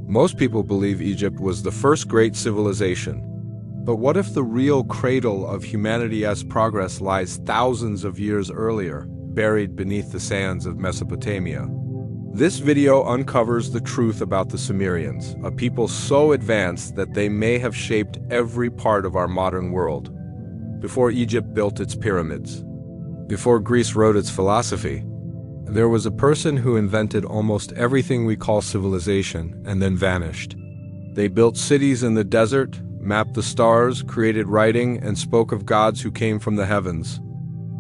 Most people believe Egypt was the first great civilization. But what if the real cradle of humanity's progress lies thousands of years earlier, buried beneath the sands of Mesopotamia? This video uncovers the truth about the Sumerians, a people so advanced that they may have shaped every part of our modern world. Before Egypt built its pyramids, before Greece wrote its philosophy, there was a person who invented almost everything we call civilization and then vanished. They built cities in the desert, mapped the stars, created writing, and spoke of gods who came from the heavens.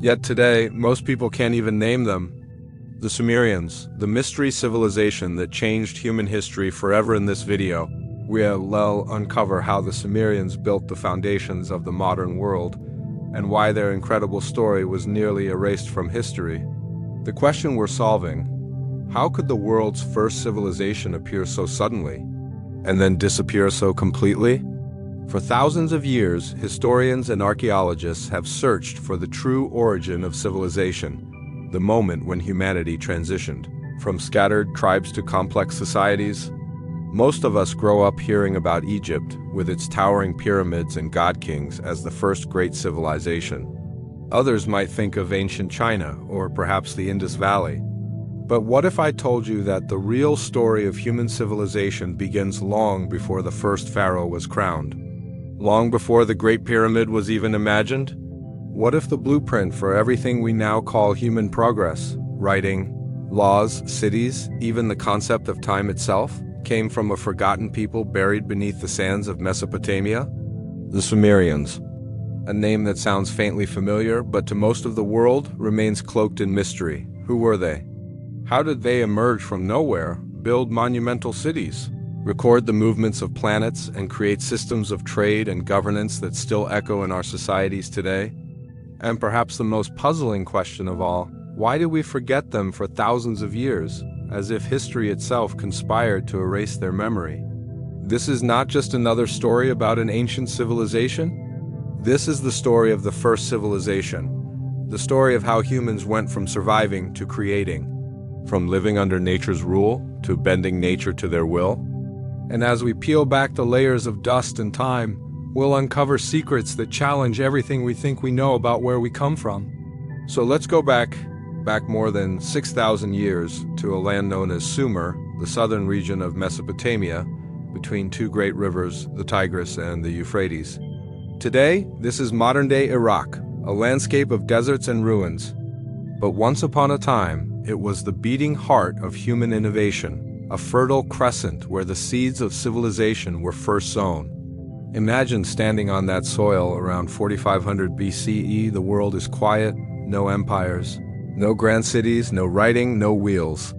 Yet today, most people can't even name them. The Sumerians, the mystery civilization that changed human history forever. In this video, we'll uncover how the Sumerians built the foundations of the modern world and why their incredible story was nearly erased from history. The question we're solving: how could the world's first civilization appear so suddenly and then disappear so completely? For thousands of years, historians and archaeologists have searched for the true origin of civilization, the moment when humanity transitioned from scattered tribes to complex societies. Most of us grow up hearing about Egypt, with its towering pyramids and god-kings, as the first great civilization. Others might think of ancient China, or perhaps the Indus Valley. But what if I told you that the real story of human civilization begins long before the first pharaoh was crowned? Long before the Great Pyramid was even imagined? What if the blueprint for everything we now call human progress, writing, laws, cities, even the concept of time itself, came from a forgotten people buried beneath the sands of Mesopotamia? The Sumerians. A name that sounds faintly familiar, but to most of the world remains cloaked in mystery. Who were they? How did they emerge from nowhere, build monumental cities, record the movements of planets, and create systems of trade and governance that still echo in our societies today? And perhaps the most puzzling question of all, why do we forget them for thousands of years, as if history itself conspired to erase their memory? This is not just another story about an ancient civilization. This is the story of the first civilization, the story of how humans went from surviving to creating, from living under nature's rule to bending nature to their will. And as we peel back the layers of dust and time, we'll uncover secrets that challenge everything we think we know about where we come from. So let's go back more than 6,000 years to a land known as Sumer, the southern region of Mesopotamia, between two great rivers, the Tigris and the Euphrates. Today, this is modern-day Iraq, a landscape of deserts and ruins. But once upon a time, it was the beating heart of human innovation, a fertile crescent where the seeds of civilization were first sown. Imagine standing on that soil around 4500 BCE. The world is quiet, no empires, no grand cities, no writing, no wheels.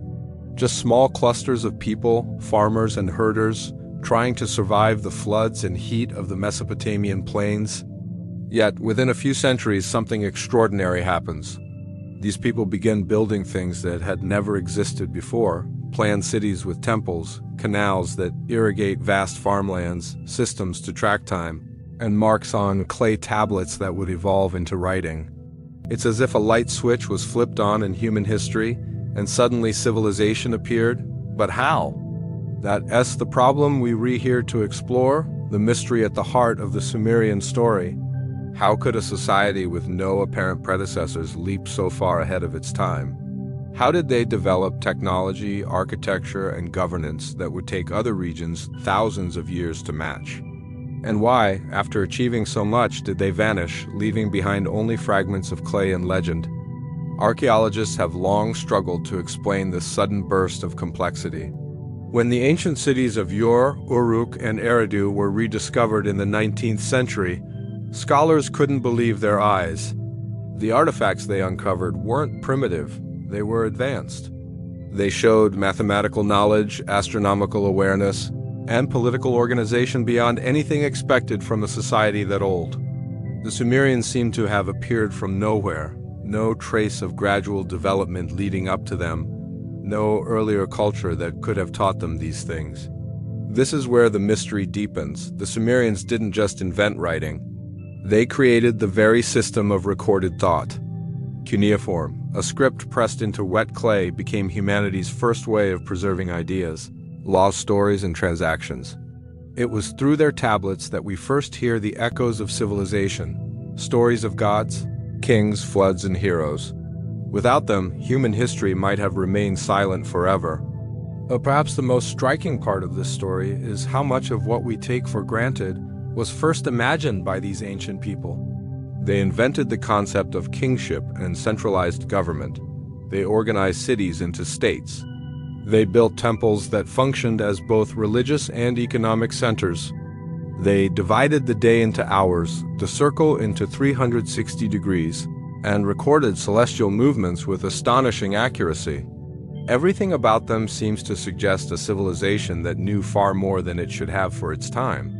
Just small clusters of people, farmers and herders, trying to survive the floods and heat of the Mesopotamian plains. Yet, within a few centuries, something extraordinary happens. These people begin building things that had never existed before, planned cities with temples, canals that irrigate vast farmlands, systems to track time, and marks on clay tablets that would evolve into writing. It's as if a light switch was flipped on in human history, and suddenly civilization appeared. But how? That's the problem we're here to explore, the mystery at the heart of the Sumerian story. How could a society with no apparent predecessors leap so far ahead of its time? How did they develop technology, architecture, and governance that would take other regions thousands of years to match? And why, after achieving so much, did they vanish, leaving behind only fragments of clay and legend? Archaeologists have long struggled to explain this sudden burst of complexity. When the ancient cities of Ur, Uruk, and Eridu were rediscovered in the 19th century, scholars couldn't believe their eyes. The artifacts they uncovered weren't primitive, they were advanced. They showed mathematical knowledge, astronomical awareness, and political organization beyond anything expected from a society that old. The Sumerians seem to have appeared from nowhere, no trace of gradual development leading up to them, no earlier culture that could have taught them these things. This is where the mystery deepens. The Sumerians didn't just invent writing. They created the very system of recorded thought. Cuneiform, a script pressed into wet clay, became humanity's first way of preserving ideas. laws, stories, and transactions. It was through their tablets that we first hear the echoes of civilization, stories of gods, kings, floods, and heroes. Without them, human history might have remained silent forever. But perhaps the most striking part of this story is how much of what we take for granted was first imagined by these ancient people. They invented the concept of kingship and centralized government. They organized cities into states. They built temples that functioned as both religious and economic centers. They divided the day into hours, the circle into 360 degrees, and recorded celestial movements with astonishing accuracy. Everything about them seems to suggest a civilization that knew far more than it should have for its time.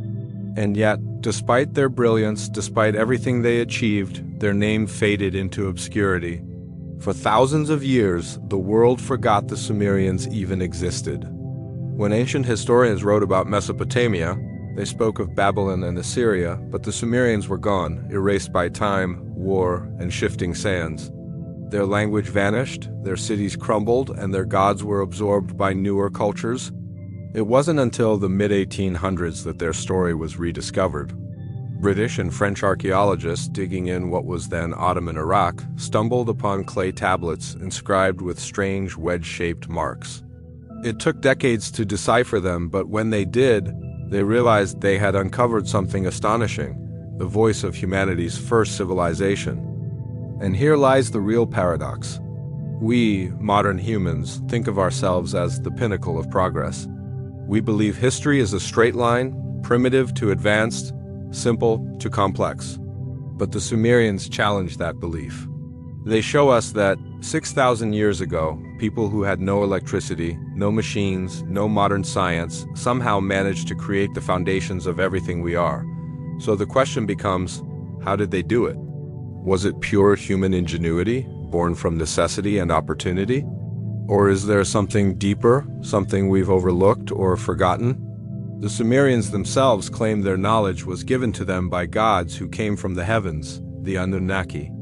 And yet, despite their brilliance, despite everything they achieved, their name faded into obscurity. For thousands of years, the world forgot the Sumerians even existed. When ancient historians wrote about Mesopotamia, they spoke of Babylon and Assyria, but the Sumerians were gone, erased by time, war, and shifting sands. Their language vanished, their cities crumbled, and their gods were absorbed by newer cultures. It wasn't until the mid-1800s that their story was rediscovered. British and French archaeologists digging in what was then Ottoman Iraq stumbled upon clay tablets inscribed with strange wedge-shaped marks. It took decades to decipher them, but when they did, they realized they had uncovered something astonishing, the voice of humanity's first civilization. And here lies the real paradox. We, modern humans, think of ourselves as the pinnacle of progress. We believe history is a straight line, primitive to advanced, simple to complex. But the Sumerians challenged that belief. They show us that 6,000 years ago, people who had no electricity, no machines, no modern science, somehow managed to create the foundations of everything we are. So the question becomes, how did they do it? Was it pure human ingenuity, born from necessity and opportunity? Or is there something deeper, something we've overlooked or forgotten? The Sumerians themselves claimed their knowledge was given to them by gods who came from the heavens, the Anunnaki.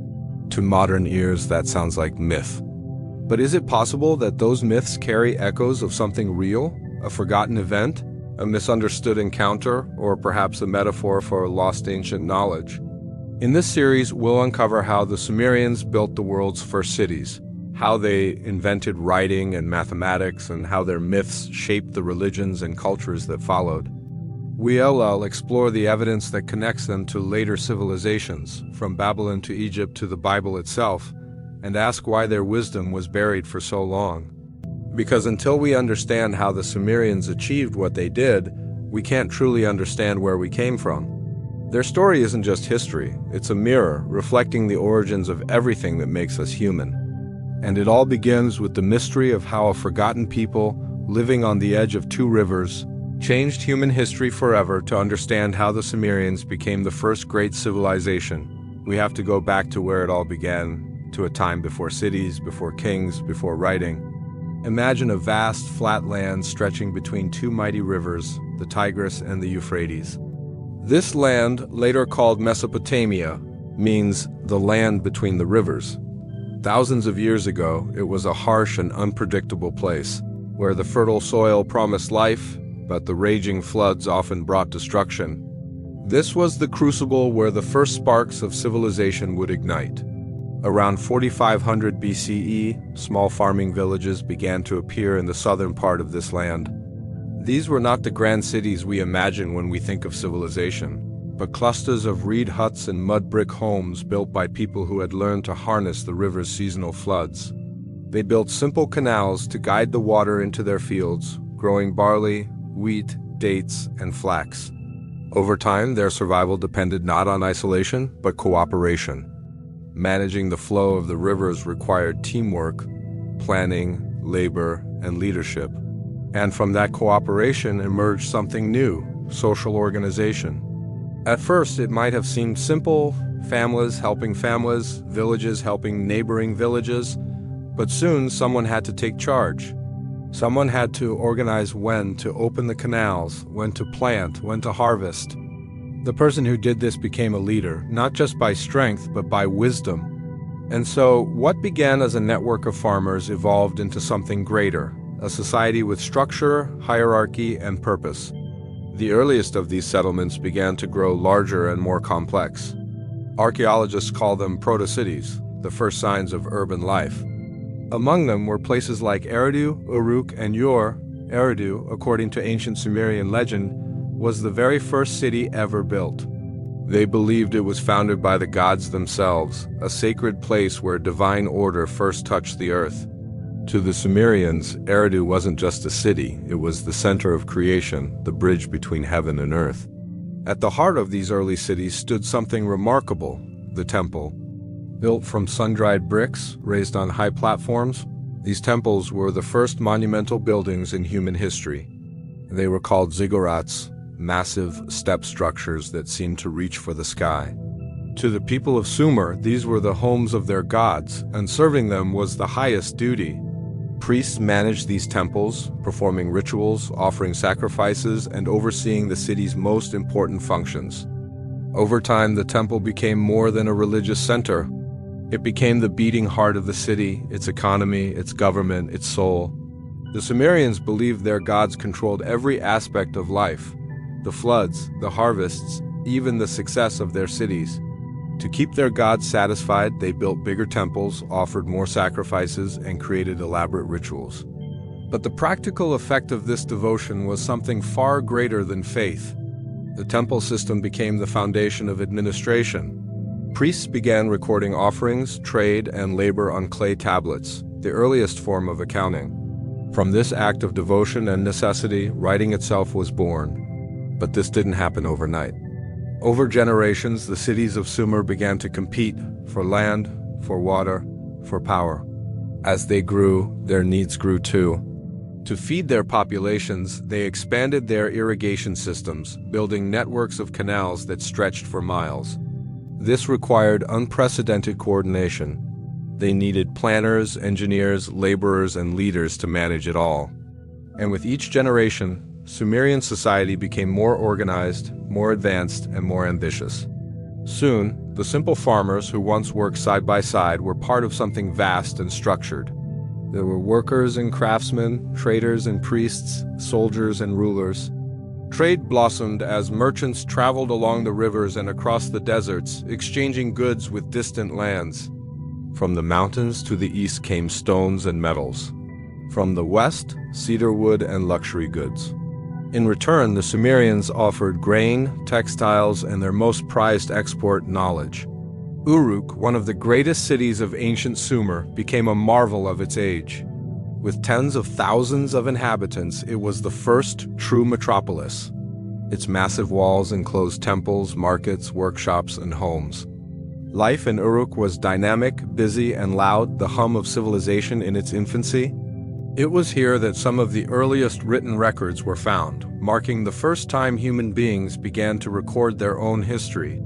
To modern ears, that sounds like myth. But is it possible that those myths carry echoes of something real, a forgotten event, a misunderstood encounter, or perhaps a metaphor for lost ancient knowledge? In this series, we'll uncover how the Sumerians built the world's first cities, how they invented writing and mathematics, and how their myths shaped the religions and cultures that followed. We'll explore the evidence that connects them to later civilizations, from Babylon to Egypt to the Bible itself, and ask why their wisdom was buried for so long. Because until we understand how the Sumerians achieved what they did, we can't truly understand where we came from. Their story isn't just history, it's a mirror reflecting the origins of everything that makes us human. And it all begins with the mystery of how a forgotten people, living on the edge of two rivers, changed human history forever. To understand how the Sumerians became the first great civilization, we have to go back to where it all began, to a time before cities, before kings, before writing. Imagine a vast, flat land stretching between two mighty rivers, the Tigris and the Euphrates. This land, later called Mesopotamia, means the land between the rivers. Thousands of years ago, it was a harsh and unpredictable place, where the fertile soil promised life, but the raging floods often brought destruction. This was the crucible where the first sparks of civilization would ignite. Around 4500 BCE, small farming villages began to appear in the southern part of this land. These were not the grand cities we imagine when we think of civilization, but clusters of reed huts and mud brick homes built by people who had learned to harness the river's seasonal floods. They built simple canals to guide the water into their fields, growing barley, wheat, dates, and flax. Over time, their survival depended not on isolation, but cooperation. Managing the flow of the rivers required teamwork, planning, labor, and leadership. And from that cooperation emerged something new, social organization. At first, it might have seemed simple, families helping families, villages helping neighboring villages, but soon someone had to take charge. Someone had to organize when to open the canals, when to plant, when to harvest. The person who did this became a leader, not just by strength, but by wisdom. And so, what began as a network of farmers evolved into something greater, a society with structure, hierarchy, and purpose. The earliest of these settlements began to grow larger and more complex. Archaeologists call them proto-cities, the first signs of urban life. Among them were places like Eridu, Uruk, and Ur. Eridu, according to ancient Sumerian legend, was the very first city ever built. They believed it was founded by the gods themselves, a sacred place where divine order first touched the earth. To the Sumerians, Eridu wasn't just a city, it was the center of creation, the bridge between heaven and earth. At the heart of these early cities stood something remarkable, the temple. Built from sun-dried bricks, raised on high platforms, these temples were the first monumental buildings in human history. They were called ziggurats, massive step structures that seemed to reach for the sky. To the people of Sumer, these were the homes of their gods, and serving them was the highest duty. Priests managed these temples, performing rituals, offering sacrifices, and overseeing the city's most important functions. Over time, the temple became more than a religious center. It became the beating heart of the city, its economy, its government, its soul. The Sumerians believed their gods controlled every aspect of life, the floods, the harvests, even the success of their cities. To keep their gods satisfied, they built bigger temples, offered more sacrifices, and created elaborate rituals. But the practical effect of this devotion was something far greater than faith. The temple system became the foundation of administration. Priests began recording offerings, trade, and labor on clay tablets, the earliest form of accounting. From this act of devotion and necessity, writing itself was born. But this didn't happen overnight. Over generations, the cities of Sumer began to compete for land, for water, for power. As they grew, their needs grew too. To feed their populations, they expanded their irrigation systems, building networks of canals that stretched for miles. This required unprecedented coordination. They needed planners, engineers, laborers, and leaders to manage it all. And with each generation, Sumerian society became more organized, more advanced, and more ambitious. Soon, the simple farmers who once worked side by side were part of something vast and structured. There were workers and craftsmen, traders and priests, soldiers and rulers. Trade blossomed as merchants traveled along the rivers and across the deserts, exchanging goods with distant lands. From the mountains to the east came stones and metals. From the west, cedar wood and luxury goods. In return, the Sumerians offered grain, textiles, and their most prized export, knowledge. Uruk, one of the greatest cities of ancient Sumer, became a marvel of its age. With tens of thousands of inhabitants, it was the first true metropolis. Its massive walls enclosed temples, markets, workshops, and homes. Life in Uruk was dynamic, busy, and loud, the hum of civilization in its infancy. It was here that some of the earliest written records were found, marking the first time human beings began to record their own history.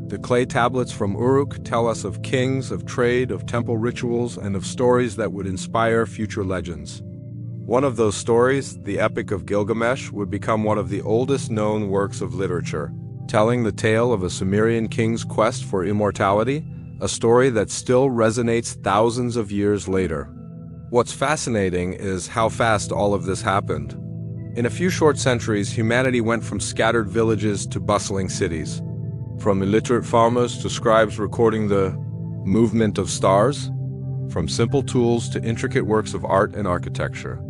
The clay tablets from Uruk tell us of kings, of trade, of temple rituals, and of stories that would inspire future legends. One of those stories, the Epic of Gilgamesh, would become one of the oldest known works of literature, telling the tale of a Sumerian king's quest for immortality, a story that still resonates thousands of years later. What's fascinating is how fast all of this happened. In a few short centuries, humanity went from scattered villages to bustling cities. From illiterate farmers to scribes recording the movement of stars, from simple tools to intricate works of art and architecture.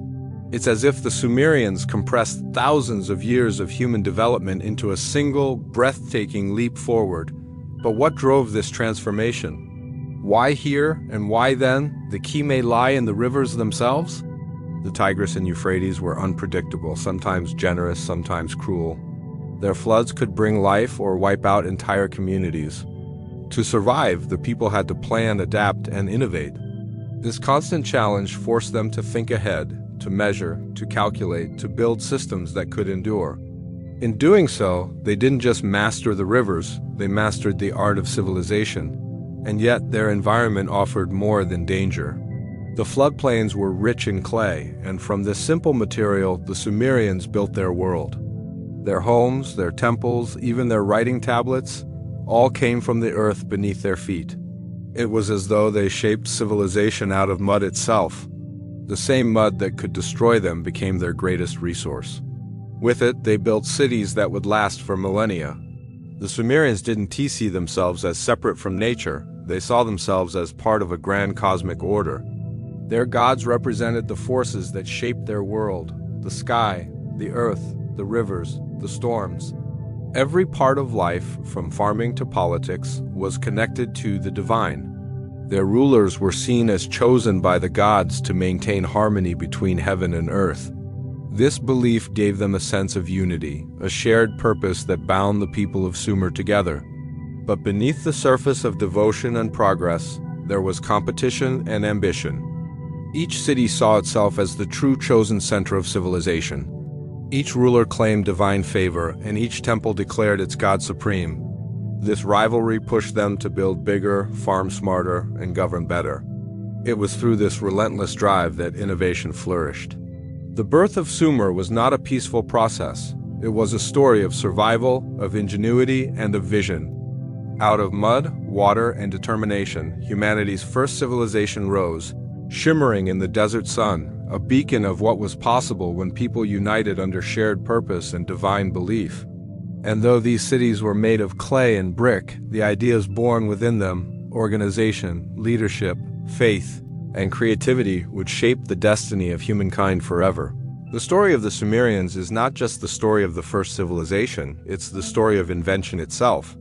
It's as if the Sumerians compressed thousands of years of human development into a single, breathtaking leap forward. But what drove this transformation? Why here and why then? The key may lie in the rivers themselves. The Tigris and Euphrates were unpredictable, sometimes generous, sometimes cruel. Their floods could bring life or wipe out entire communities. To survive, the people had to plan, adapt, and innovate. This constant challenge forced them to think ahead, to measure, to calculate, to build systems that could endure. In doing so, they didn't just master the rivers, they mastered the art of civilization. And yet, their environment offered more than danger. The floodplains were rich in clay, and from this simple material, the Sumerians built their world. Their homes, their temples, even their writing tablets, all came from the earth beneath their feet. It was as though they shaped civilization out of mud itself. The same mud that could destroy them became their greatest resource. With it, they built cities that would last for millennia. The Sumerians didn't see themselves as separate from nature. They saw themselves as part of a grand cosmic order. Their gods represented the forces that shaped their world: the sky, the earth, the rivers, the storms. Every part of life, from farming to politics, was connected to the divine. Their rulers were seen as chosen by the gods to maintain harmony between heaven and earth. This belief gave them a sense of unity, a shared purpose that bound the people of Sumer together. But beneath the surface of devotion and progress, there was competition and ambition. Each city saw itself as the true chosen center of civilization. Each ruler claimed divine favor, and each temple declared its god supreme. This rivalry pushed them to build bigger, farm smarter, and govern better. It was through this relentless drive that innovation flourished. The birth of Sumer was not a peaceful process. It was a story of survival, of ingenuity, and of vision. Out of mud, water, and determination, humanity's first civilization rose, shimmering in the desert sun, a beacon of what was possible when people united under shared purpose and divine belief. And though these cities were made of clay and brick, the ideas born within them, organization, leadership, faith, and creativity, would shape the destiny of humankind forever. The story of the Sumerians is not just the story of the first civilization, it's the story of invention itself.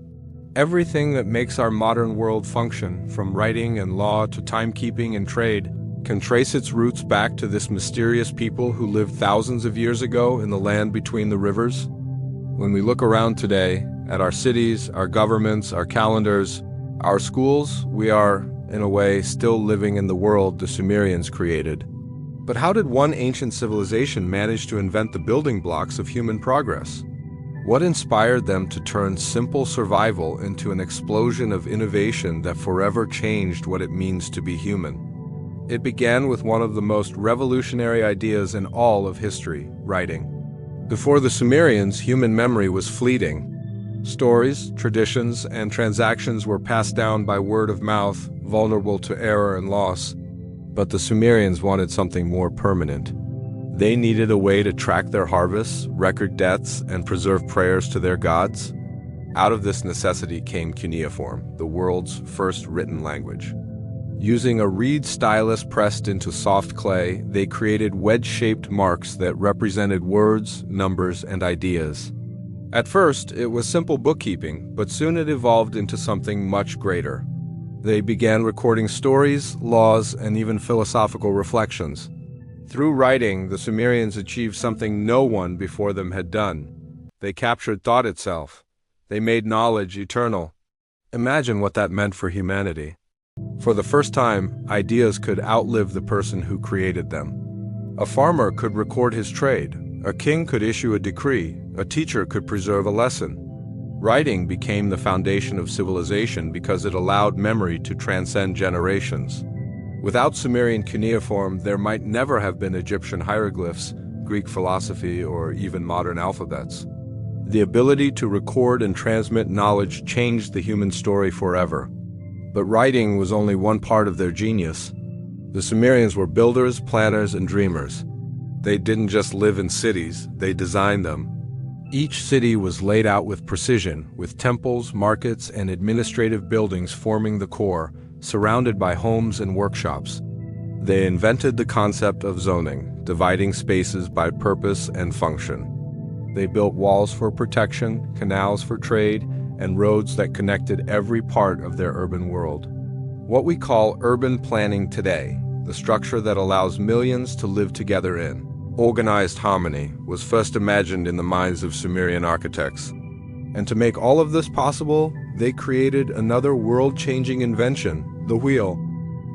Everything that makes our modern world function, from writing and law to timekeeping and trade, can trace its roots back to this mysterious people who lived thousands of years ago in the land between the rivers. When we look around today, at our cities, our governments, our calendars, our schools, we are, in a way, still living in the world the Sumerians created. But how did one ancient civilization manage to invent the building blocks of human progress? What inspired them to turn simple survival into an explosion of innovation that forever changed what it means to be human? It began with one of the most revolutionary ideas in all of history: writing. Before the Sumerians, human memory was fleeting. Stories, traditions, and transactions were passed down by word of mouth, vulnerable to error and loss. But the Sumerians wanted something more permanent. They needed a way to track their harvests, record deaths, and preserve prayers to their gods. Out of this necessity came cuneiform, the world's first written language. Using a reed stylus pressed into soft clay, they created wedge-shaped marks that represented words, numbers, and ideas. At first, it was simple bookkeeping, but soon it evolved into something much greater. They began recording stories, laws, and even philosophical reflections. Through writing, the Sumerians achieved something no one before them had done. They captured thought itself. They made knowledge eternal. Imagine what that meant for humanity. For the first time, ideas could outlive the person who created them. A farmer could record his trade. A king could issue a decree. A teacher could preserve a lesson. Writing became the foundation of civilization because it allowed memory to transcend generations. Without Sumerian cuneiform, there might never have been Egyptian hieroglyphs, Greek philosophy, or even modern alphabets. The ability to record and transmit knowledge changed the human story forever. But writing was only one part of their genius. The Sumerians were builders, planners, and dreamers. They didn't just live in cities, they designed them. Each city was laid out with precision, with temples, markets, and administrative buildings forming the core, surrounded by homes and workshops. They invented the concept of zoning, dividing spaces by purpose and function. They built walls for protection, canals for trade, and roads that connected every part of their urban world. What we call urban planning today, the structure that allows millions to live together in organized harmony, was first imagined in the minds of Sumerian architects. And to make all of this possible, they created another world-changing invention, the wheel.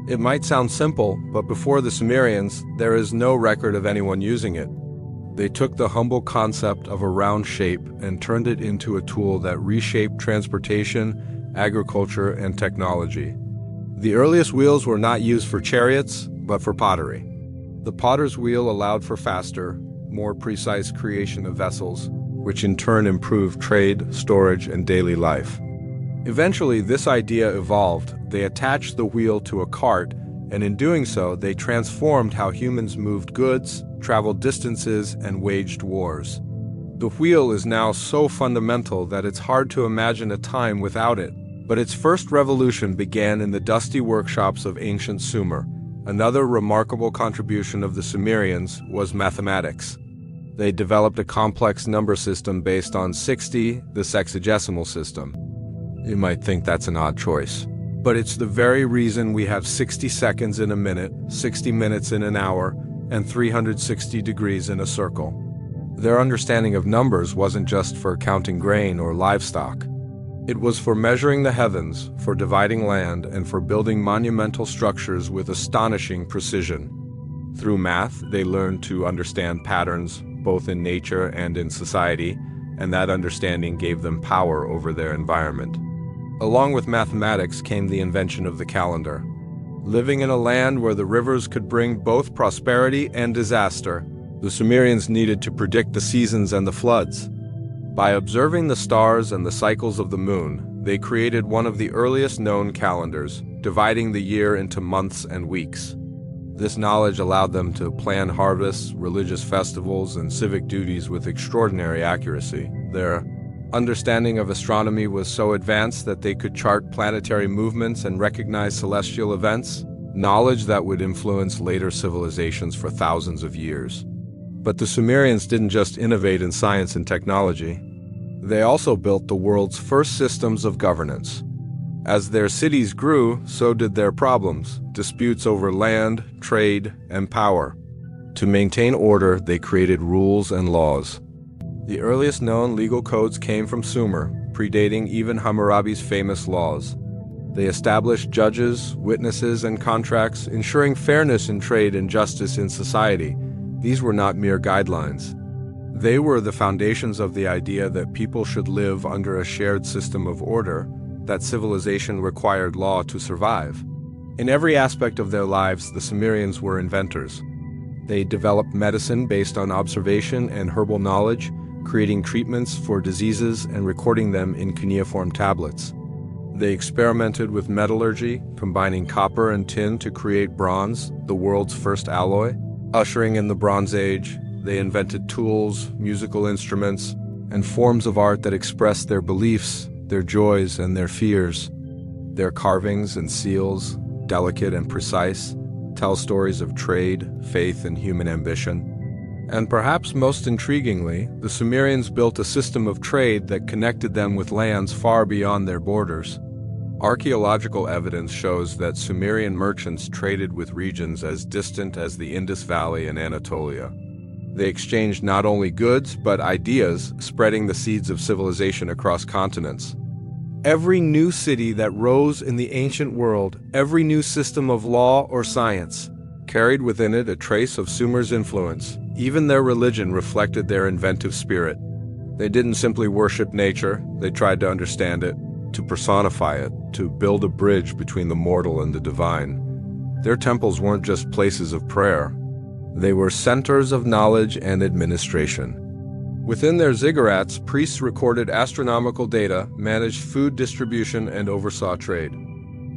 It might sound simple, but before the Sumerians, there is no record of anyone using it. They took the humble concept of a round shape and turned it into a tool that reshaped transportation, agriculture, and technology. The earliest wheels were not used for chariots, but for pottery. The potter's wheel allowed for faster, more precise creation of vessels, which in turn improved trade, storage, and daily life. Eventually, this idea evolved. They attached the wheel to a cart and in doing so, they transformed how humans moved goods, traveled distances, and waged wars. The wheel is now so fundamental that it's hard to imagine a time without it, but its first revolution began in the dusty workshops of ancient Sumer. Another remarkable contribution of the Sumerians was mathematics. They developed a complex number system based on 60, the sexagesimal system. You might think that's an odd choice, but it's the very reason we have 60 seconds in a minute, 60 minutes in an hour, and 360 degrees in a circle. Their understanding of numbers wasn't just for counting grain or livestock. It was for measuring the heavens, for dividing land, and for building monumental structures with astonishing precision. Through math, they learned to understand patterns, both in nature and in society, and that understanding gave them power over their environment. Along with mathematics came the invention of the calendar. Living in a land where the rivers could bring both prosperity and disaster, the Sumerians needed to predict the seasons and the floods. By observing the stars and the cycles of the moon, they created one of the earliest known calendars, dividing the year into months and weeks. This knowledge allowed them to plan harvests, religious festivals, and civic duties with extraordinary accuracy. Their understanding of astronomy was so advanced that they could chart planetary movements and recognize celestial events, knowledge that would influence later civilizations for thousands of years. But the Sumerians didn't just innovate in science and technology. They also built the world's first systems of governance. As their cities grew, so did their problems, disputes over land, trade, and power. To maintain order, they created rules and laws. The earliest known legal codes came from Sumer, predating even Hammurabi's famous laws. They established judges, witnesses, and contracts, ensuring fairness in trade and justice in society. These were not mere guidelines. They were the foundations of the idea that people should live under a shared system of order, that civilization required law to survive. In every aspect of their lives, the Sumerians were inventors. They developed medicine based on observation and herbal knowledge, creating treatments for diseases and recording them in cuneiform tablets. They experimented with metallurgy, combining copper and tin to create bronze, the world's first alloy. Ushering in the Bronze Age, they invented tools, musical instruments, and forms of art that expressed their beliefs, their joys, and their fears. Their carvings and seals, delicate and precise, tell stories of trade, faith, and human ambition. And perhaps most intriguingly, the Sumerians built a system of trade that connected them with lands far beyond their borders. Archaeological evidence shows that Sumerian merchants traded with regions as distant as the Indus Valley and Anatolia. They exchanged not only goods, but ideas, spreading the seeds of civilization across continents. Every new city that rose in the ancient world, every new system of law or science, carried within it a trace of Sumer's influence. Even their religion reflected their inventive spirit. They didn't simply worship nature, they tried to understand it, to personify it, to build a bridge between the mortal and the divine. Their temples weren't just places of prayer. They were centers of knowledge and administration. Within their ziggurats, priests recorded astronomical data, managed food distribution, and oversaw trade.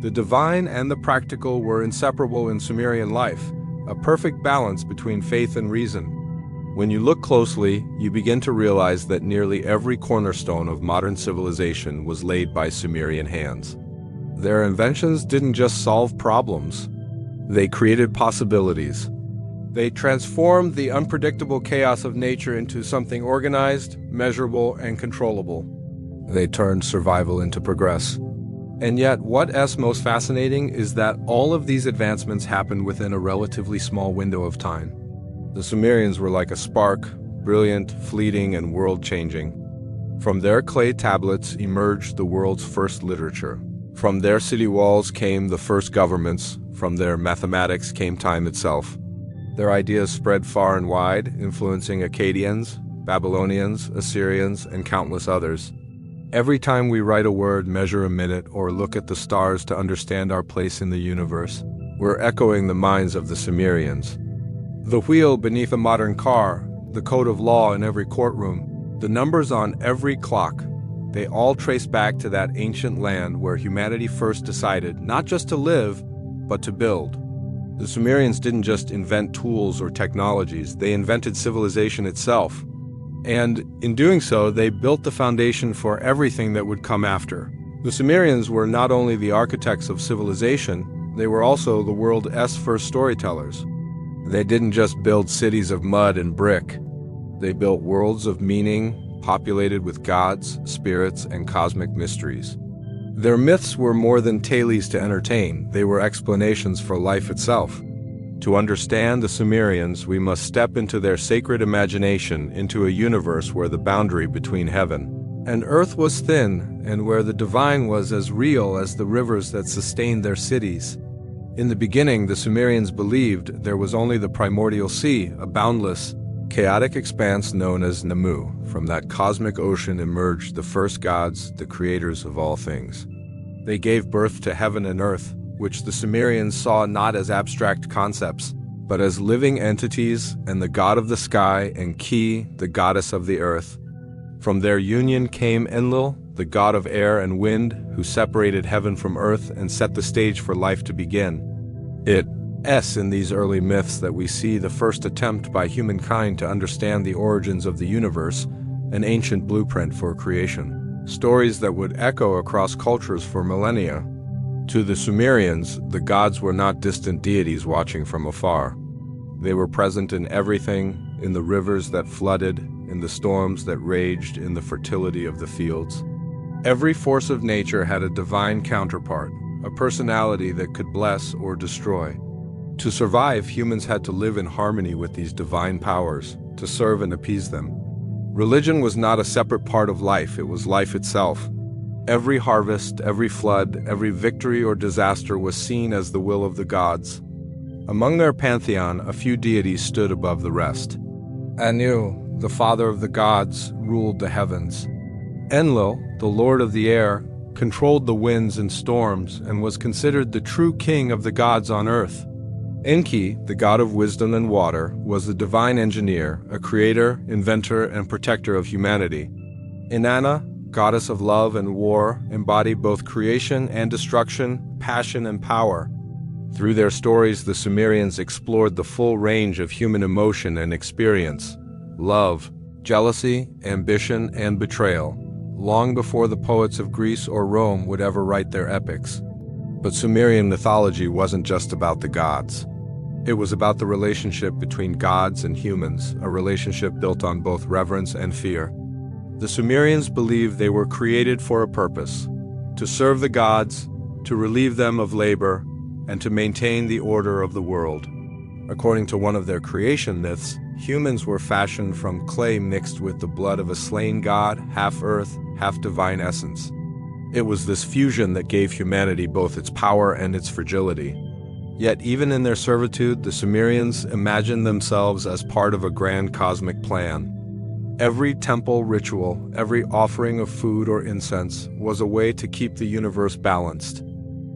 The divine and the practical were inseparable in Sumerian life, a perfect balance between faith and reason. When you look closely, you begin to realize that nearly every cornerstone of modern civilization was laid by Sumerian hands. Their inventions didn't just solve problems, they created possibilities. They transformed the unpredictable chaos of nature into something organized, measurable, and controllable. They turned survival into progress. And yet, what's most fascinating is that all of these advancements happened within a relatively small window of time. The Sumerians were like a spark, brilliant, fleeting, and world-changing. From their clay tablets emerged the world's first literature. From their city walls came the first governments. From their mathematics came time itself. Their ideas spread far and wide, influencing Akkadians, Babylonians, Assyrians, and countless others. Every time we write a word, measure a minute, or look at the stars to understand our place in the universe, we're echoing the minds of the Sumerians. The wheel beneath a modern car, the code of law in every courtroom, the numbers on every clock, they all trace back to that ancient land where humanity first decided not just to live, but to build. The Sumerians didn't just invent tools or technologies, they invented civilization itself. And in doing so, they built the foundation for everything that would come after. The Sumerians were not only the architects of civilization, they were also the world's first storytellers. They didn't just build cities of mud and brick. They built worlds of meaning, populated with gods, spirits, and cosmic mysteries. Their myths were more than tales to entertain, they were explanations for life itself. To understand the Sumerians, we must step into their sacred imagination, into a universe where the boundary between heaven and earth was thin, and where the divine was as real as the rivers that sustained their cities. In the beginning, the Sumerians believed there was only the primordial sea, a boundless, chaotic expanse known as Namu. From that cosmic ocean emerged the first gods, the creators of all things. They gave birth to heaven and earth, which the Sumerians saw not as abstract concepts, but as living entities, and the god of the sky and Ki, the goddess of the earth. From their union came Enlil, the god of air and wind, who separated heaven from earth and set the stage for life to begin. It's in these early myths that we see the first attempt by humankind to understand the origins of the universe, an ancient blueprint for creation. Stories that would echo across cultures for millennia. To the Sumerians, the gods were not distant deities watching from afar. They were present in everything, in the rivers that flooded, in the storms that raged, in the fertility of the fields. Every force of nature had a divine counterpart, a personality that could bless or destroy. To survive, humans had to live in harmony with these divine powers, to serve and appease them. Religion was not a separate part of life, it was life itself. Every harvest, every flood, every victory or disaster was seen as the will of the gods. Among their pantheon, a few deities stood above the rest. Anu, the father of the gods, ruled the heavens. Enlil, the lord of the air, controlled the winds and storms and was considered the true king of the gods on earth. Enki, the god of wisdom and water, was the divine engineer, a creator, inventor, and protector of humanity. Inanna, goddess of love and war, embodied both creation and destruction, passion and power. Through their stories, the Sumerians explored the full range of human emotion and experience: love, jealousy, ambition, and betrayal, long before the poets of Greece or Rome would ever write their epics. But Sumerian mythology wasn't just about the gods. It was about the relationship between gods and humans, a relationship built on both reverence and fear. The Sumerians believed they were created for a purpose: to serve the gods, to relieve them of labor, and to maintain the order of the world. According to one of their creation myths, humans were fashioned from clay mixed with the blood of a slain god, half earth, half divine essence. It was this fusion that gave humanity both its power and its fragility. Yet even in their servitude, the Sumerians imagined themselves as part of a grand cosmic plan. Every temple ritual, every offering of food or incense, was a way to keep the universe balanced.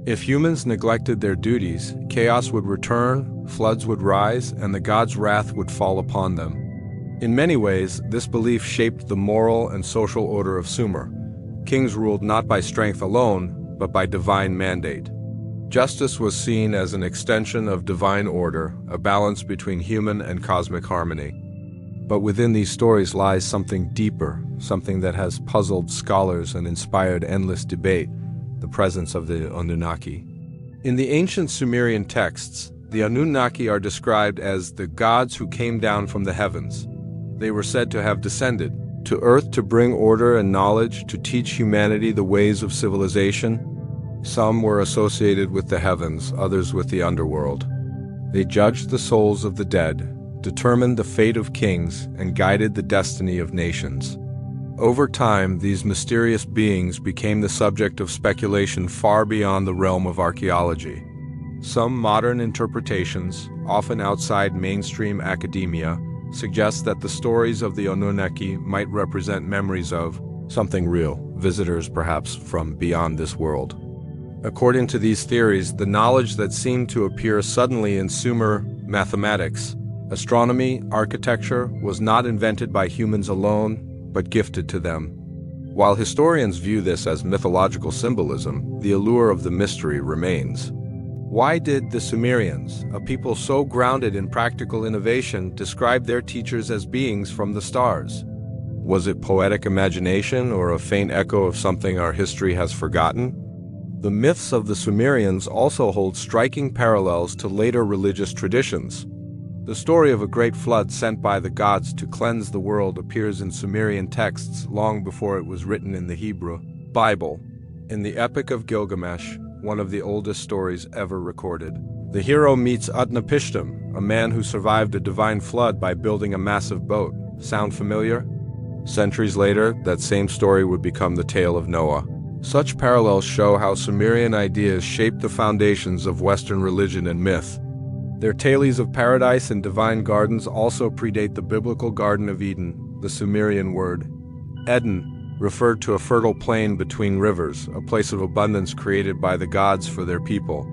If humans neglected their duties, chaos would return, floods would rise, and the gods' wrath would fall upon them. In many ways, this belief shaped the moral and social order of Sumer. Kings ruled not by strength alone, but by divine mandate. Justice was seen as an extension of divine order, a balance between human and cosmic harmony. But within these stories lies something deeper, something that has puzzled scholars and inspired endless debate: the presence of the Anunnaki. In the ancient Sumerian texts, the Anunnaki are described as the gods who came down from the heavens. They were said to have descended to earth to bring order and knowledge, to teach humanity the ways of civilization. Some were associated with the heavens, others with the underworld. They judged the souls of the dead, determined the fate of kings, and guided the destiny of nations. Over time, these mysterious beings became the subject of speculation far beyond the realm of archaeology. Some modern interpretations, often outside mainstream academia, suggest that the stories of the Anunnaki might represent memories of something real, visitors perhaps from beyond this world. According to these theories, the knowledge that seemed to appear suddenly in Sumer mathematics, astronomy, architecture, was not invented by humans alone, but gifted to them. While historians view this as mythological symbolism, the allure of the mystery remains. Why did the Sumerians, a people so grounded in practical innovation, describe their teachers as beings from the stars? Was it poetic imagination or a faint echo of something our history has forgotten? The myths of the Sumerians also hold striking parallels to later religious traditions. The story of a great flood sent by the gods to cleanse the world appears in Sumerian texts long before it was written in the Hebrew Bible. In the Epic of Gilgamesh, one of the oldest stories ever recorded, the hero meets Utnapishtim, a man who survived a divine flood by building a massive boat. Sound familiar? Centuries later, that same story would become the tale of Noah. Such parallels show how Sumerian ideas shaped the foundations of Western religion and myth. Their tales of paradise and divine gardens also predate the biblical Garden of Eden. The Sumerian word Eden referred to a fertile plain between rivers, a place of abundance created by the gods for their people.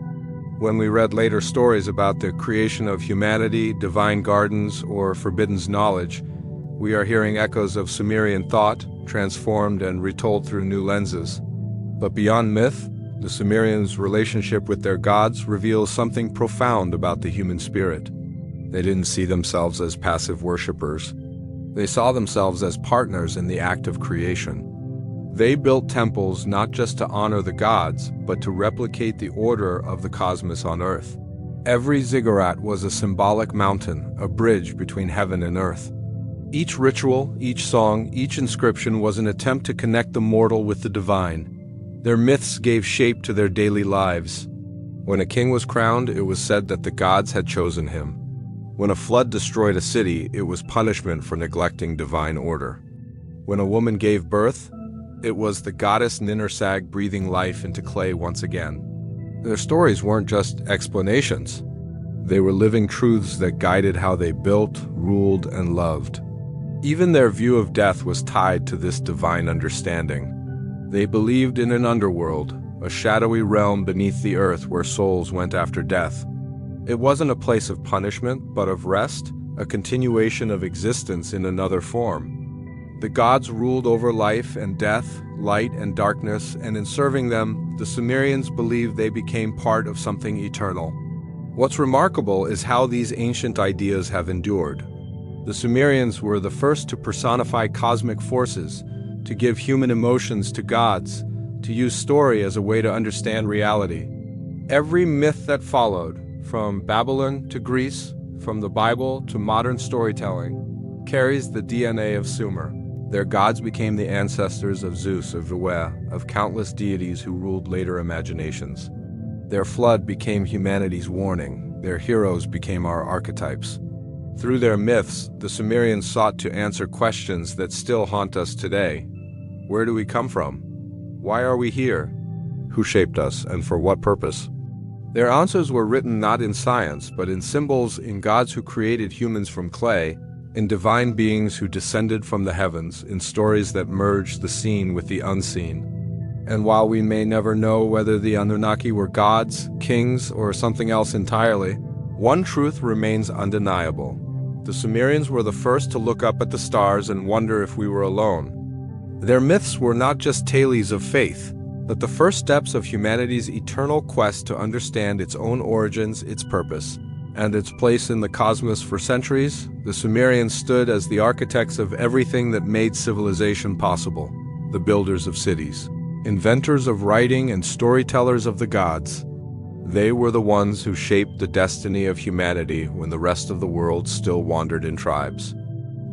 When we read later stories about the creation of humanity, divine gardens, or forbidden knowledge, we are hearing echoes of Sumerian thought, transformed and retold through new lenses. But beyond myth, the Sumerians' relationship with their gods reveals something profound about the human spirit. They didn't see themselves as passive worshippers. They saw themselves as partners in the act of creation. They built temples not just to honor the gods, but to replicate the order of the cosmos on earth. Every ziggurat was a symbolic mountain, a bridge between heaven and earth. Each ritual, each song, each inscription was an attempt to connect the mortal with the divine. Their myths gave shape to their daily lives. When a king was crowned, it was said that the gods had chosen him. When a flood destroyed a city, it was punishment for neglecting divine order. When a woman gave birth, it was the goddess Ninursag breathing life into clay once again. Their stories weren't just explanations. They were living truths that guided how they built, ruled, and loved. Even their view of death was tied to this divine understanding. They believed in an underworld, a shadowy realm beneath the earth where souls went after death. It wasn't a place of punishment, but of rest, a continuation of existence in another form. The gods ruled over life and death, light and darkness, and in serving them, the Sumerians believed they became part of something eternal. What's remarkable is how these ancient ideas have endured. The Sumerians were the first to personify cosmic forces, to give human emotions to gods, to use story as a way to understand reality. Every myth that followed, from Babylon to Greece, from the Bible to modern storytelling, carries the DNA of Sumer. Their gods became the ancestors of Zeus, of Ea, of countless deities who ruled later imaginations. Their flood became humanity's warning. Their heroes became our archetypes. Through their myths, the Sumerians sought to answer questions that still haunt us today. Where do we come from? Why are we here? Who shaped us, and for what purpose? Their answers were written not in science, but in symbols, in gods who created humans from clay, in divine beings who descended from the heavens, in stories that merged the seen with the unseen. And while we may never know whether the Anunnaki were gods, kings, or something else entirely, one truth remains undeniable. The Sumerians were the first to look up at the stars and wonder if we were alone. Their myths were not just tales of faith, but the first steps of humanity's eternal quest to understand its own origins, its purpose, and its place in the cosmos. For centuries, the Sumerians stood as the architects of everything that made civilization possible, the builders of cities, inventors of writing and storytellers of the gods. They were the ones who shaped the destiny of humanity when the rest of the world still wandered in tribes.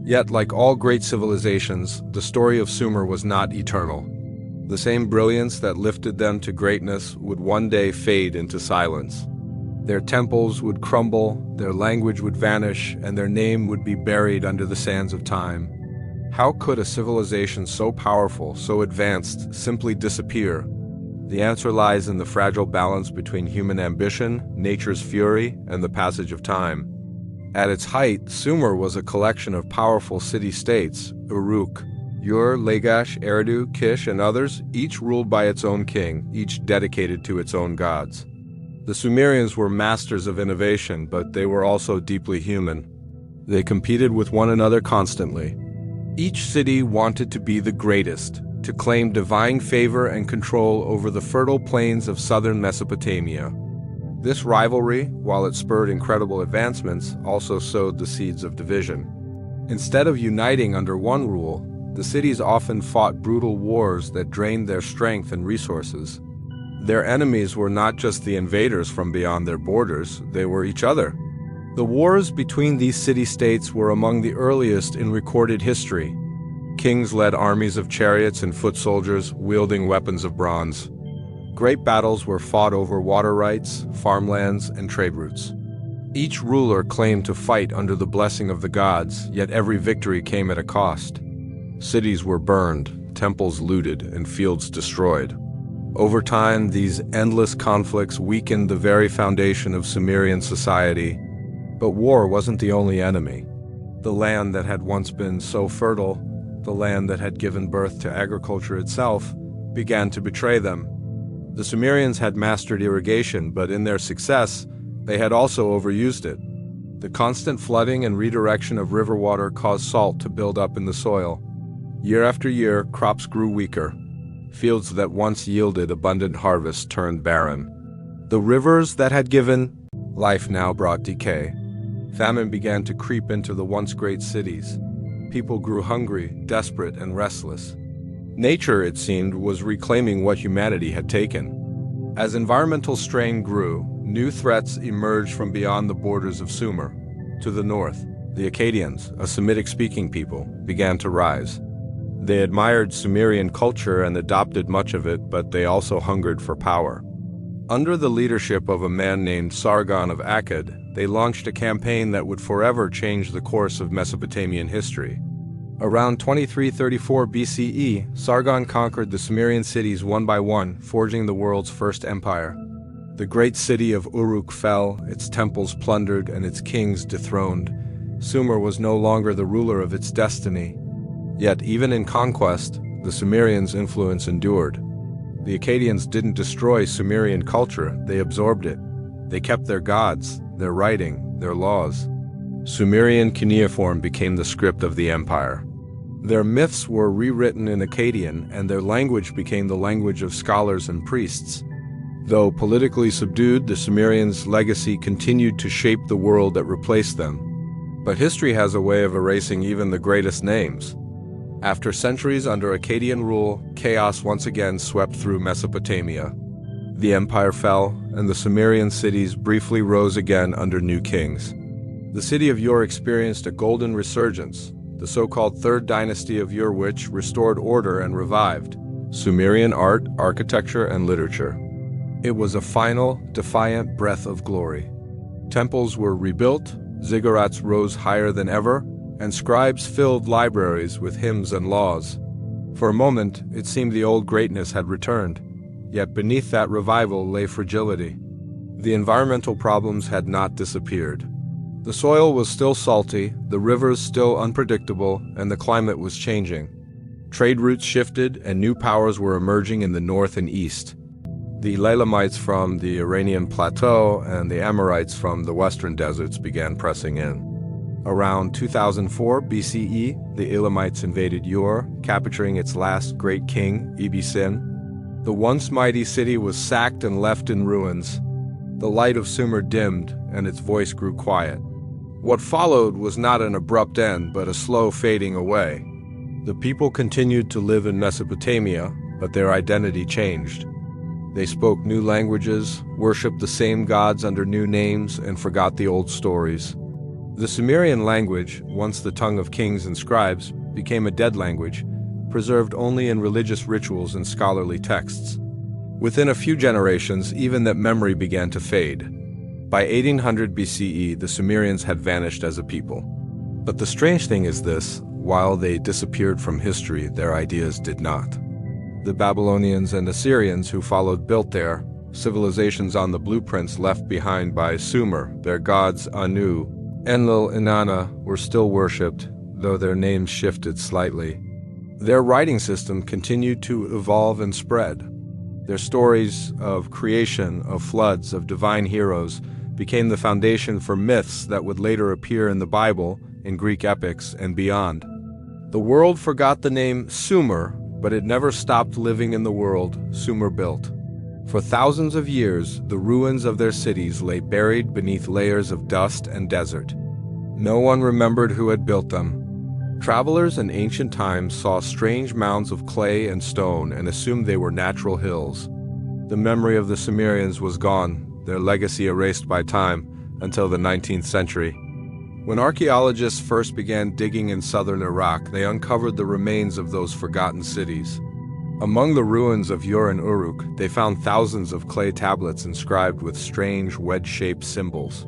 Yet, like all great civilizations, the story of Sumer was not eternal. The same brilliance that lifted them to greatness would one day fade into silence. Their temples would crumble, their language would vanish, and their name would be buried under the sands of time. How could a civilization so powerful, so advanced, simply disappear? The answer lies in the fragile balance between human ambition, nature's fury, and the passage of time. At its height, Sumer was a collection of powerful city-states, Uruk, Ur, Lagash, Eridu, Kish, and others, each ruled by its own king, each dedicated to its own gods. The Sumerians were masters of innovation, but they were also deeply human. They competed with one another constantly. Each city wanted to be the greatest, to claim divine favor and control over the fertile plains of southern Mesopotamia. This rivalry, while it spurred incredible advancements, also sowed the seeds of division. Instead of uniting under one rule, the cities often fought brutal wars that drained their strength and resources. Their enemies were not just the invaders from beyond their borders, they were each other. The wars between these city-states were among the earliest in recorded history. Kings led armies of chariots and foot soldiers wielding weapons of bronze. Great battles were fought over water rights, farmlands, and trade routes. Each ruler claimed to fight under the blessing of the gods, yet every victory came at a cost. Cities were burned, temples looted, and fields destroyed. Over time, these endless conflicts weakened the very foundation of Sumerian society. But war wasn't the only enemy. The land that had once been so fertile, the land that had given birth to agriculture itself, began to betray them. The Sumerians had mastered irrigation, but in their success, they had also overused it. The constant flooding and redirection of river water caused salt to build up in the soil. Year after year, crops grew weaker. Fields that once yielded abundant harvests turned barren. The rivers that had given life now brought decay. Famine began to creep into the once great cities. People grew hungry, desperate, and restless. Nature, it seemed, was reclaiming what humanity had taken. As environmental strain grew, new threats emerged from beyond the borders of Sumer. To the north, the Akkadians, a Semitic-speaking people, began to rise. They admired Sumerian culture and adopted much of it, but they also hungered for power. Under the leadership of a man named Sargon of Akkad, they launched a campaign that would forever change the course of Mesopotamian history. Around 2334 BCE, Sargon conquered the Sumerian cities one by one, forging the world's first empire. The great city of Uruk fell, its temples plundered, and its kings dethroned. Sumer was no longer the ruler of its destiny. Yet, even in conquest, the Sumerians' influence endured. The Akkadians didn't destroy Sumerian culture, they absorbed it. They kept their gods, their writing, their laws. Sumerian cuneiform became the script of the empire. Their myths were rewritten in Akkadian, and their language became the language of scholars and priests. Though politically subdued, the Sumerians' legacy continued to shape the world that replaced them. But history has a way of erasing even the greatest names. After centuries under Akkadian rule, chaos once again swept through Mesopotamia. The empire fell, and the Sumerian cities briefly rose again under new kings. The city of Ur experienced a golden resurgence. The so-called Third Dynasty of Ur, which restored order and revived Sumerian art, architecture, and literature. It was a final, defiant breath of glory. Temples were rebuilt, ziggurats rose higher than ever, and scribes filled libraries with hymns and laws. For a moment, it seemed the old greatness had returned. Yet beneath that revival lay fragility. The environmental problems had not disappeared. The soil was still salty, the rivers still unpredictable, and the climate was changing. Trade routes shifted, and new powers were emerging in the north and east. The Elamites from the Iranian plateau and the Amorites from the western deserts began pressing in. Around 2004 BCE, the Elamites invaded Ur, capturing its last great king, Ibisin. The once mighty city was sacked and left in ruins. The light of Sumer dimmed, and its voice grew quiet. What followed was not an abrupt end, but a slow fading away. The people continued to live in Mesopotamia, but their identity changed. They spoke new languages, worshipped the same gods under new names, and forgot the old stories. The Sumerian language, once the tongue of kings and scribes, became a dead language, preserved only in religious rituals and scholarly texts. Within a few generations, even that memory began to fade. By 1800 BCE, the Sumerians had vanished as a people. But the strange thing is this: while they disappeared from history, their ideas did not. The Babylonians and Assyrians who followed built their civilizations on the blueprints left behind by Sumer. Their gods Anu, Enlil, and Inanna were still worshipped, though their names shifted slightly. Their writing system continued to evolve and spread. Their stories of creation, of floods, of divine heroes became the foundation for myths that would later appear in the Bible, in Greek epics, and beyond. The world forgot the name Sumer, but it never stopped living in the world Sumer built. For thousands of years, the ruins of their cities lay buried beneath layers of dust and desert. No one remembered who had built them. Travelers in ancient times saw strange mounds of clay and stone and assumed they were natural hills. The memory of the Sumerians was gone, their legacy erased by time, until the 19th century. When archaeologists first began digging in southern Iraq, they uncovered the remains of those forgotten cities. Among the ruins of Ur and Uruk, they found thousands of clay tablets inscribed with strange wedge-shaped symbols.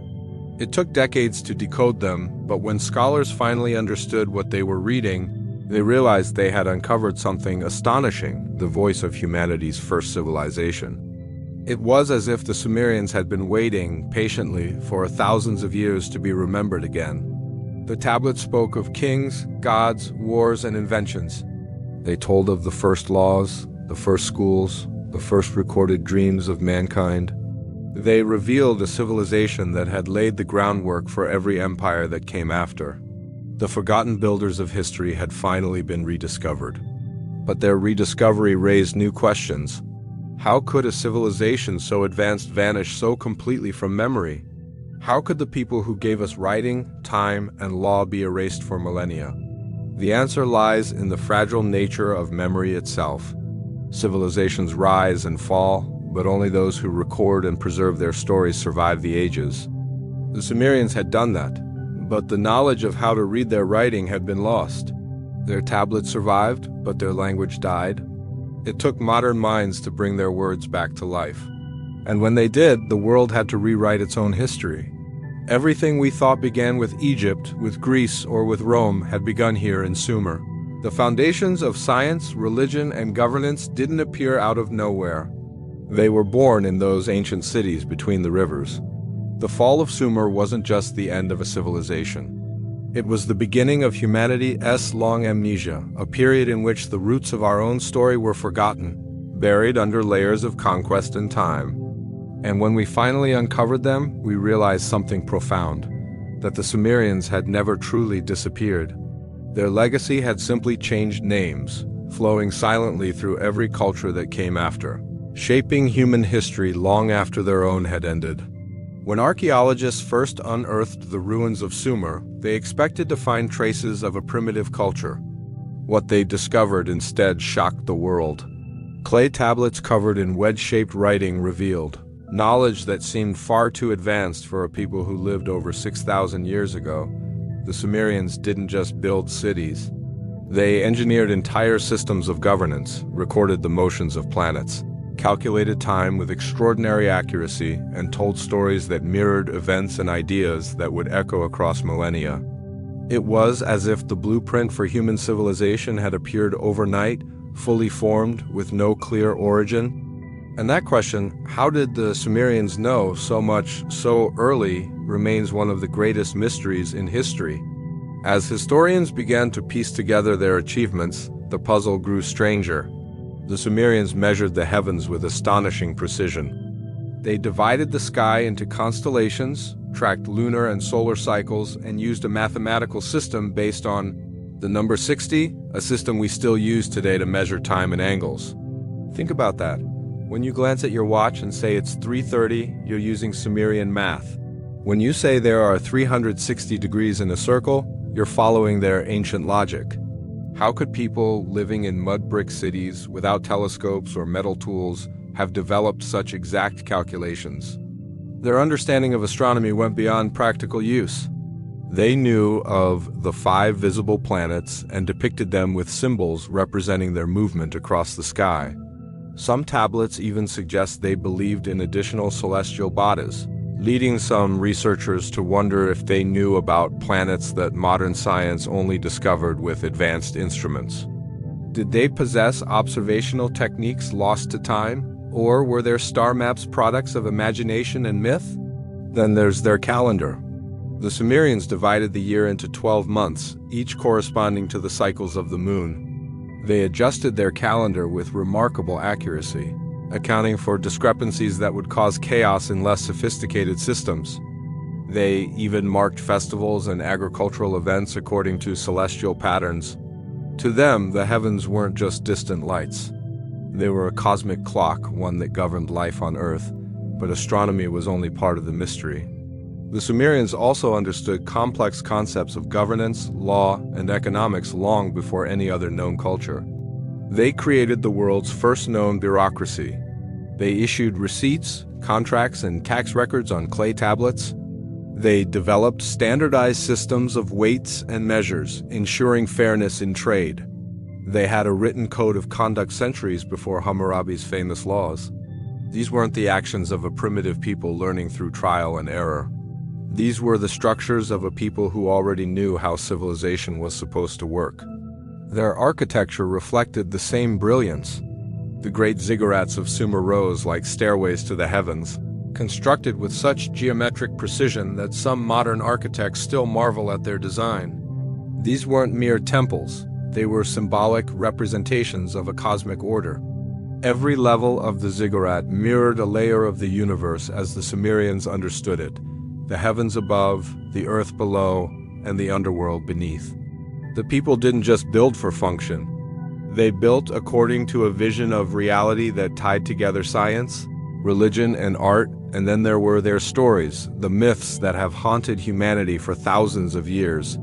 It took decades to decode them, but when scholars finally understood what they were reading, they realized they had uncovered something astonishing, the voice of humanity's first civilization. It was as if the Sumerians had been waiting patiently for thousands of years to be remembered again. The tablets spoke of kings, gods, wars, and inventions. They told of the first laws, the first schools, the first recorded dreams of mankind. They revealed a civilization that had laid the groundwork for every empire that came after. The forgotten builders of history had finally been rediscovered. But their rediscovery raised new questions. How could a civilization so advanced vanish so completely from memory? How could the people who gave us writing, time, and law be erased for millennia? The answer lies in the fragile nature of memory itself. Civilizations rise and fall, but only those who record and preserve their stories survive the ages. The Sumerians had done that, but the knowledge of how to read their writing had been lost. Their tablets survived, but their language died. It took modern minds to bring their words back to life. And when they did, the world had to rewrite its own history. Everything we thought began with Egypt, with Greece, or with Rome had begun here in Sumer. The foundations of science, religion, and governance didn't appear out of nowhere. They were born in those ancient cities between the rivers. The fall of Sumer wasn't just the end of a civilization. It was the beginning of humanity's long amnesia, a period in which the roots of our own story were forgotten, buried under layers of conquest and time. And when we finally uncovered them, we realized something profound, that the Sumerians had never truly disappeared. Their legacy had simply changed names, flowing silently through every culture that came after, shaping human history long after their own had ended. When archaeologists first unearthed the ruins of Sumer, they expected to find traces of a primitive culture. What they discovered instead shocked the world. Clay tablets covered in wedge-shaped writing revealed knowledge that seemed far too advanced for a people who lived over 6,000 years ago. The Sumerians didn't just build cities. They engineered entire systems of governance, recorded the motions of planets, calculated time with extraordinary accuracy, and told stories that mirrored events and ideas that would echo across millennia. It was as if the blueprint for human civilization had appeared overnight, fully formed, with no clear origin. And that question, how did the Sumerians know so much so early, remains one of the greatest mysteries in history. As historians began to piece together their achievements, the puzzle grew stranger. The Sumerians measured the heavens with astonishing precision. They divided the sky into constellations, tracked lunar and solar cycles, and used a mathematical system based on the number 60, a system we still use today to measure time and angles. Think about that. When you glance at your watch and say it's 3:30, you're using Sumerian math. When you say there are 360 degrees in a circle, you're following their ancient logic. How could people living in mud brick cities without telescopes or metal tools have developed such exact calculations? Their understanding of astronomy went beyond practical use. They knew of the 5 visible planets and depicted them with symbols representing their movement across the sky. Some tablets even suggest they believed in additional celestial bodies, leading some researchers to wonder if they knew about planets that modern science only discovered with advanced instruments. Did they possess observational techniques lost to time, or were their star maps products of imagination and myth? Then there's their calendar. The Sumerians divided the year into 12 months, each corresponding to the cycles of the moon. They adjusted their calendar with remarkable accuracy, accounting for discrepancies that would cause chaos in less sophisticated systems. They even marked festivals and agricultural events according to celestial patterns. To them, the heavens weren't just distant lights. They were a cosmic clock, one that governed life on Earth, but astronomy was only part of the mystery. The Sumerians also understood complex concepts of governance, law, and economics long before any other known culture. They created the world's first known bureaucracy. They issued receipts, contracts, and tax records on clay tablets. They developed standardized systems of weights and measures, ensuring fairness in trade. They had a written code of conduct centuries before Hammurabi's famous laws. These weren't the actions of a primitive people learning through trial and error. These were the structures of a people who already knew how civilization was supposed to work. Their architecture reflected the same brilliance. The great ziggurats of Sumer rose like stairways to the heavens, constructed with such geometric precision that some modern architects still marvel at their design. These weren't mere temples, they were symbolic representations of a cosmic order. Every level of the ziggurat mirrored a layer of the universe as the Sumerians understood it: the heavens above, the earth below, and the underworld beneath. The people didn't just build for function. They built according to a vision of reality that tied together science, religion, and art, and then there were their stories, the myths that have haunted humanity for thousands of years.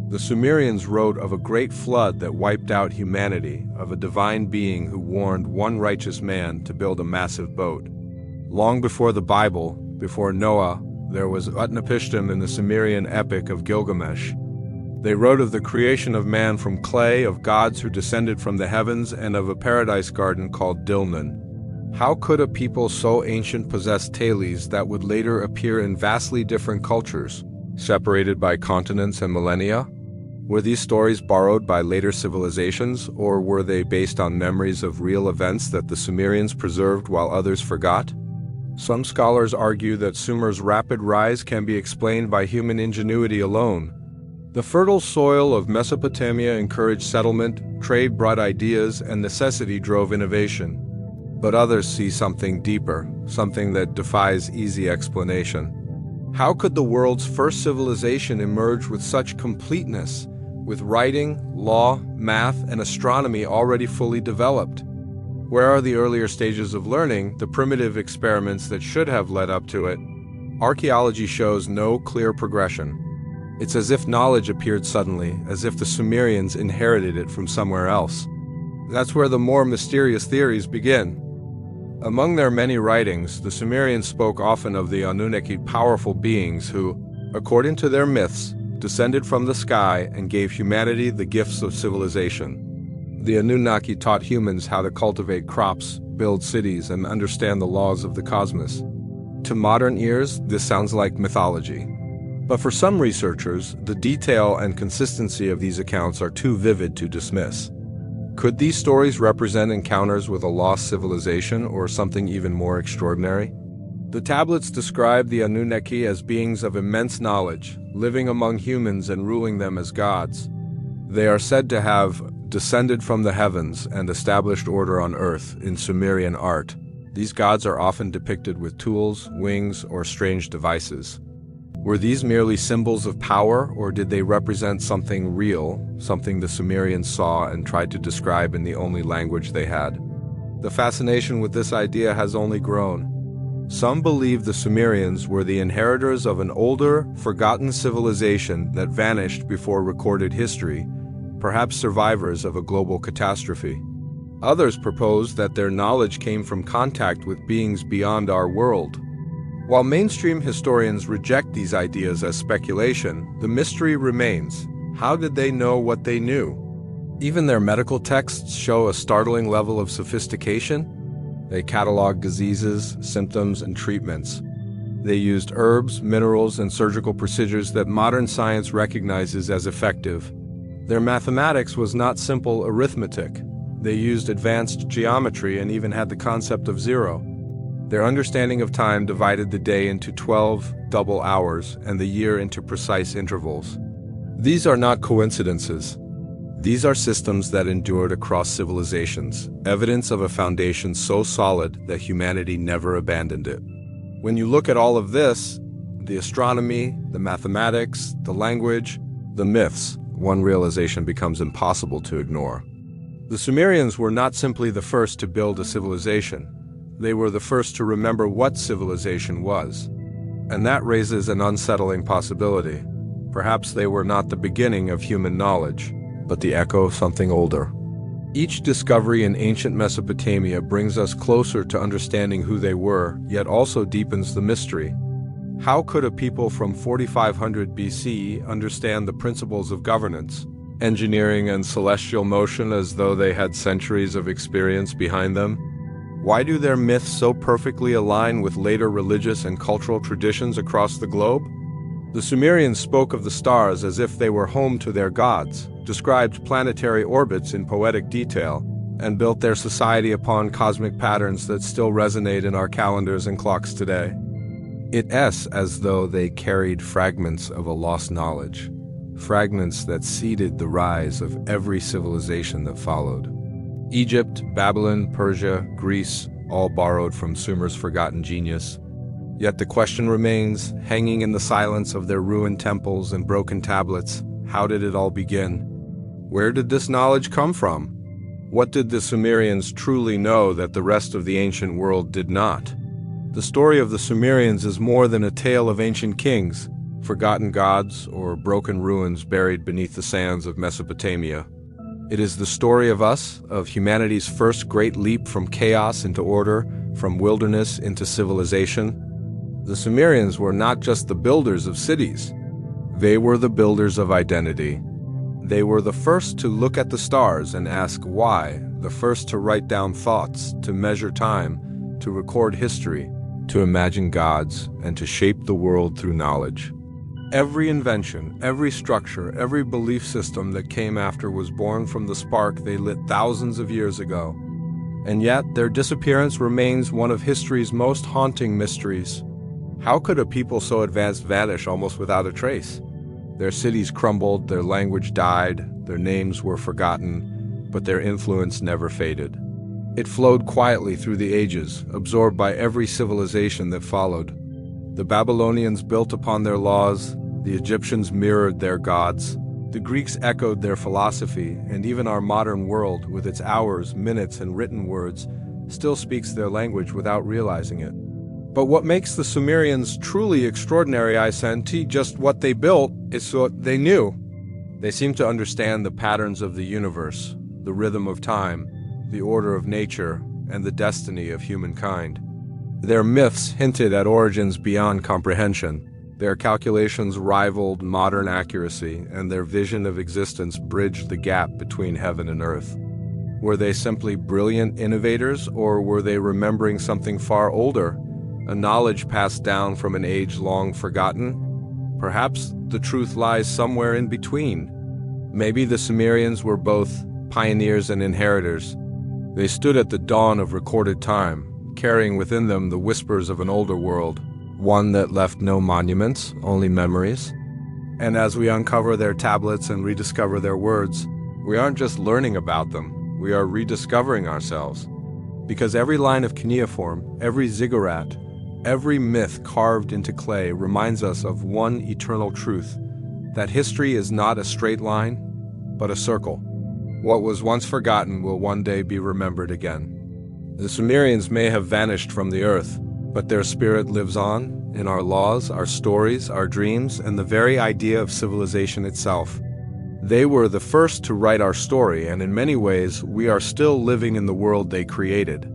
The Sumerians wrote of a great flood that wiped out humanity, of a divine being who warned one righteous man to build a massive boat. Long before the Bible, before Noah, there was Utnapishtim in the Sumerian epic of Gilgamesh. They wrote of the creation of man from clay, of gods who descended from the heavens, and of a paradise garden called Dilmun. How could a people so ancient possess tales that would later appear in vastly different cultures, separated by continents and millennia? Were these stories borrowed by later civilizations, or were they based on memories of real events that the Sumerians preserved while others forgot? Some scholars argue that Sumer's rapid rise can be explained by human ingenuity alone. The fertile soil of Mesopotamia encouraged settlement, trade brought ideas, and necessity drove innovation. But others see something deeper, something that defies easy explanation. How could the world's first civilization emerge with such completeness, with writing, law, math, and astronomy already fully developed? Where are the earlier stages of learning, the primitive experiments that should have led up to it? Archaeology shows no clear progression. It's as if knowledge appeared suddenly, as if the Sumerians inherited it from somewhere else. That's where the more mysterious theories begin. Among their many writings, the Sumerians spoke often of the Anunnaki, powerful beings who, according to their myths, descended from the sky and gave humanity the gifts of civilization. The Anunnaki taught humans how to cultivate crops, build cities, and understand the laws of the cosmos. To modern ears, this sounds like mythology. But for some researchers, the detail and consistency of these accounts are too vivid to dismiss. Could these stories represent encounters with a lost civilization or something even more extraordinary? The tablets describe the Anunnaki as beings of immense knowledge, living among humans and ruling them as gods. They are said to have descended from the heavens and established order on earth in Sumerian art. These gods are often depicted with tools, wings, or strange devices. Were these merely symbols of power, or did they represent something real, something the Sumerians saw and tried to describe in the only language they had? The fascination with this idea has only grown. Some believe the Sumerians were the inheritors of an older, forgotten civilization that vanished before recorded history, perhaps survivors of a global catastrophe. Others propose that their knowledge came from contact with beings beyond our world. While mainstream historians reject these ideas as speculation, the mystery remains. How did they know what they knew? Even their medical texts show a startling level of sophistication. They catalog diseases, symptoms, and treatments. They used herbs, minerals, and surgical procedures that modern science recognizes as effective. Their mathematics was not simple arithmetic. They used advanced geometry and even had the concept of zero. Their understanding of time divided the day into 12 double hours and the year into precise intervals. These are not coincidences. These are systems that endured across civilizations, evidence of a foundation so solid that humanity never abandoned it. When you look at all of this, the astronomy, the mathematics, the language, the myths, one realization becomes impossible to ignore. The The Sumerians were not simply the first to build a civilization. They were the first to remember what civilization was. And that raises an unsettling possibility. Perhaps they were not the beginning of human knowledge, but the echo of something older. Each discovery in ancient Mesopotamia brings us closer to understanding who they were, yet also deepens the mystery. How could a people from 4500 BC understand the principles of governance, engineering, and celestial motion as though they had centuries of experience behind them? Why do their myths so perfectly align with later religious and cultural traditions across the globe? The Sumerians spoke of the stars as if they were home to their gods, described planetary orbits in poetic detail, and built their society upon cosmic patterns that still resonate in our calendars and clocks today. It's as though they carried fragments of a lost knowledge, fragments that seeded the rise of every civilization that followed. Egypt, Babylon, Persia, Greece, all borrowed from Sumer's forgotten genius. Yet the question remains, hanging in the silence of their ruined temples and broken tablets, how did it all begin? Where did this knowledge come from? What did the Sumerians truly know that the rest of the ancient world did not? The story of the Sumerians is more than a tale of ancient kings, forgotten gods, or broken ruins buried beneath the sands of Mesopotamia. It is the story of us, of humanity's first great leap from chaos into order, from wilderness into civilization. The Sumerians were not just the builders of cities. They were the builders of identity. They were the first to look at the stars and ask why, the first to write down thoughts, to measure time, to record history, to imagine gods, and to shape the world through knowledge. Every invention, every structure, every belief system that came after was born from the spark they lit thousands of years ago. And yet, their disappearance remains one of history's most haunting mysteries. How could a people so advanced vanish almost without a trace? Their cities crumbled, their language died, their names were forgotten, but their influence never faded. It flowed quietly through the ages, absorbed by every civilization that followed. The Babylonians built upon their laws, the Egyptians mirrored their gods, the Greeks echoed their philosophy, and even our modern world, with its hours, minutes, and written words, still speaks their language without realizing it. But what makes the Sumerians truly extraordinary isn't just what they built, it's what they knew. They seemed to understand the patterns of the universe, the rhythm of time, the order of nature, and the destiny of humankind. Their myths hinted at origins beyond comprehension. Their calculations rivaled modern accuracy, and their vision of existence bridged the gap between heaven and earth. Were they simply brilliant innovators, or were they remembering something far older, a knowledge passed down from an age long forgotten? Perhaps the truth lies somewhere in between. Maybe the Sumerians were both pioneers and inheritors. They stood at the dawn of recorded time, carrying within them the whispers of an older world, one that left no monuments, only memories. And as we uncover their tablets and rediscover their words, we aren't just learning about them, we are rediscovering ourselves. Because every line of cuneiform, every ziggurat, every myth carved into clay reminds us of one eternal truth, that history is not a straight line, but a circle. What was once forgotten will one day be remembered again. The Sumerians may have vanished from the earth, but their spirit lives on in our laws, our stories, our dreams, and the very idea of civilization itself. They were the first to write our story, and in many ways, we are still living in the world they created.